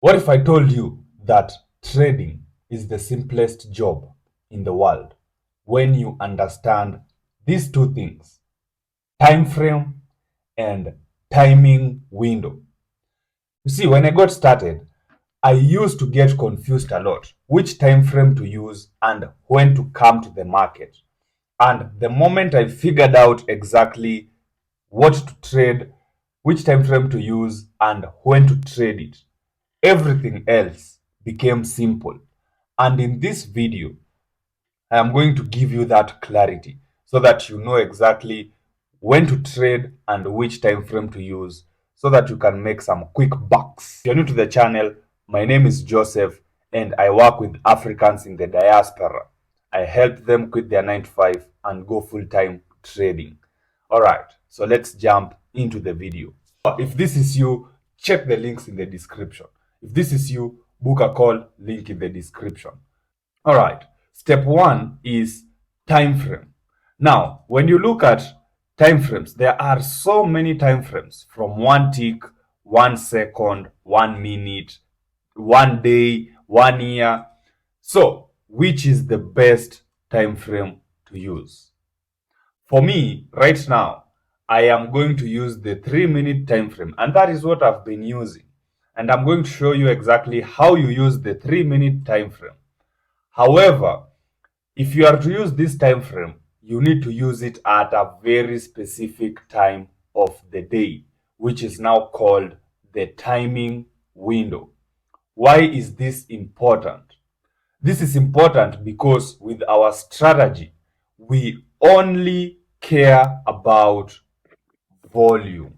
What if I told you that trading is the simplest job in the world when you understand these two things, time frame and timing window? You see, when I got started, I used to get confused a lot, which time frame to use and when to come to the market. And the moment I figured out exactly what to trade, which time frame to use, and when to trade it, everything else became simple. And in this video, I am going to give you that clarity so that you know exactly when to trade and which time frame to use so that you can make some quick bucks. If you're new to the channel, my name is Joseph and I work with Africans in the diaspora. I help them quit their 9 to 5 and go full-time trading. All right, so let's jump into the video. If this is you, check the links in the description. If this is you, book a call, link in the description. All right, step one is time frame. Now, when you look at time frames, there are so many time frames from 1 tick, 1 second, 1 minute, 1 day, 1 year. So, which is the best time frame to use? For me, right now, I am going to use the 3-minute time frame, and that is what I've been using. And I'm going to show you exactly how you use the 3-minute time frame. However, if you are to use this time frame, you need to use it at a very specific time of the day, which is now called the timing window. Why is this important? This is important because with our strategy, we only care about volume.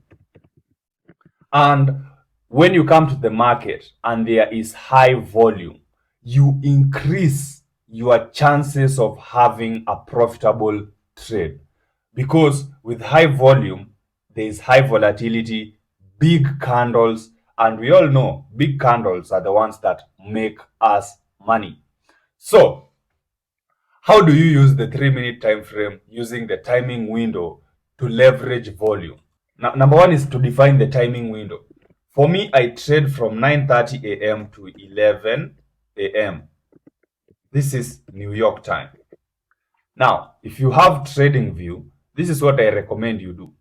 And when you come to the market and there is high volume, you increase your chances of having a profitable trade. Because with high volume, there is high volatility, big candles, and we all know big candles are the ones that make us money. So, how do you use the 3-minute time frame using the timing window to leverage volume? Now, number one is to define the timing window. For me, I trade from 9:30 a.m. to 11 a.m. This is New York time. Now, if you have TradingView, this is what I recommend you do.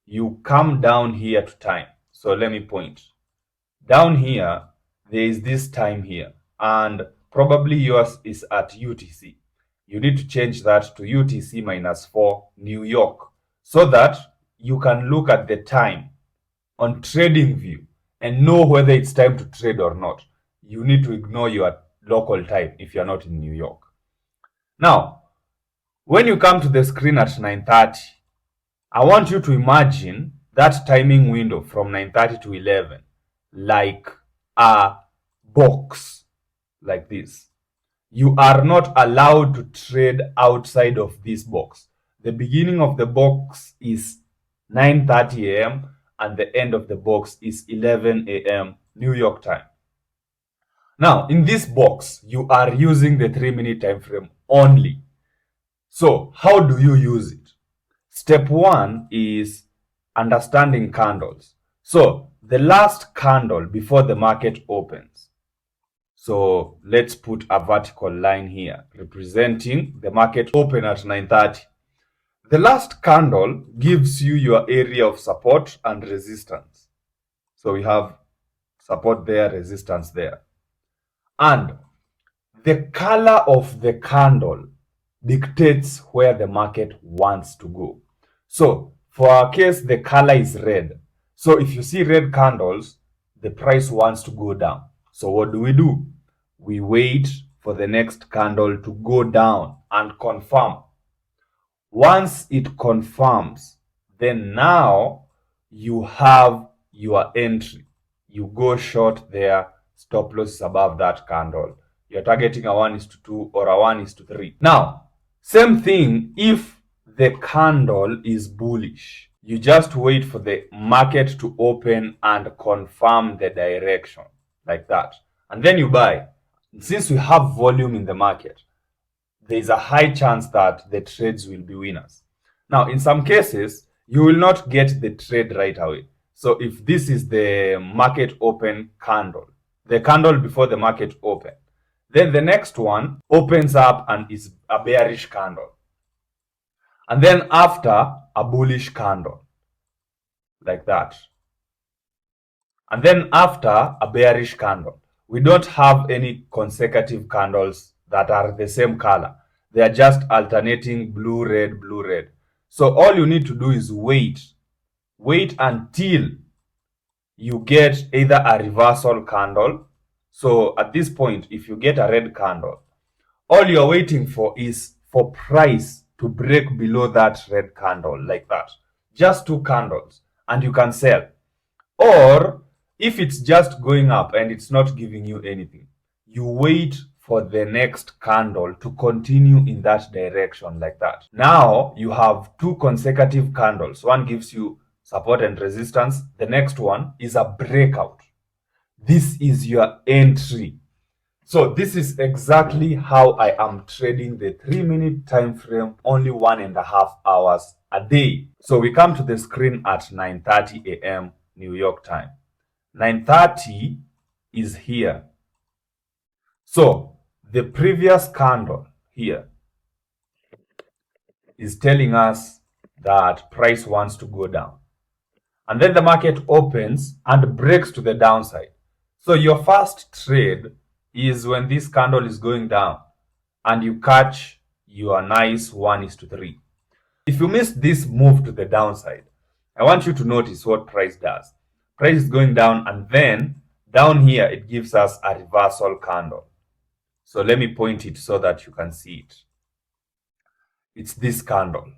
You come down here to time. So let me point. Down here, there is this time here, and probably yours is at UTC. You need to change that to UTC -4 New York so that you can look at the time on TradingView and know whether it's time to trade or not. You need to ignore your local time if you're not in New York. Now, when you come to the screen at 9:30, I want you to imagine that timing window from 9:30 to 11 like a box like this. You are not allowed to trade outside of this box. The beginning of the box is 9:30 a.m. and the end of the box is 11 a.m. New York time. Now, in this box, you are using the 3-minute time frame only. So, how do you use it? Step one is understanding candles. So, the last candle before the market opens. So, let's put a vertical line here representing the market open at 9:30. The last candle gives you your area of support and resistance. So, we have support there, resistance there. And the color of the candle dictates where the market wants to go. So for our case, the color is red. So if you see red candles, the price wants to go down. So what do? We wait for the next candle to go down and confirm. Once it confirms, then now you have your entry. You go short there, stop loss is above that candle. You're targeting a 1:2 or a 1:3. Now, same thing if the candle is bullish. You just wait for the market to open and confirm the direction like that. And then you buy. Since we have volume in the market, there is a high chance that the trades will be winners. Now, in some cases, you will not get the trade right away. So if this is the market open candle, the candle before the market open. Then the next one opens up and is a bearish candle. And then after, a bullish candle, like that. And then after, a bearish candle. We don't have any consecutive candles that are the same color. They are just alternating blue, red, blue, red. So all you need to do is wait. Wait until you get either a reversal candle. So at this point, if you get a red candle, all you're waiting for is for price to break below that red candle, like that. Just two candles and you can sell. Or if it's just going up and it's not giving you anything, you wait for the next candle to continue in that direction, like that. Now you have two consecutive candles. One gives you support and resistance. The next one is a breakout. This is your entry. So this is exactly how I am trading the 3-minute time frame, only 1.5 hours a day. So we come to the screen at 9:30 a.m. New York time. 9:30 is here. So the previous candle here is telling us that price wants to go down. And then the market opens and breaks to the downside. So your first trade is when this candle is going down and you catch your nice 1:3. If you miss this move to the downside, I want you to notice what price does. Price is going down and then down here it gives us a reversal candle. So let me point it so that you can see it. It's this candle,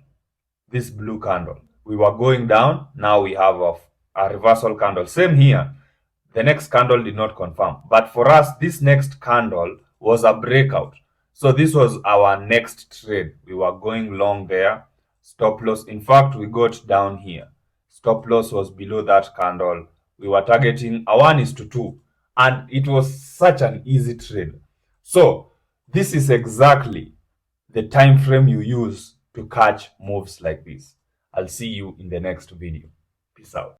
this blue candle. We were going down, now we have a reversal candle. Same here. The next candle did not confirm. But for us, this next candle was a breakout. So this was our next trade. We were going long there. Stop loss. In fact, we got down here. Stop loss was below that candle. We were targeting a 1:2. And it was such an easy trade. So this is exactly the time frame you use to catch moves like this. I'll see you in the next video. Peace out.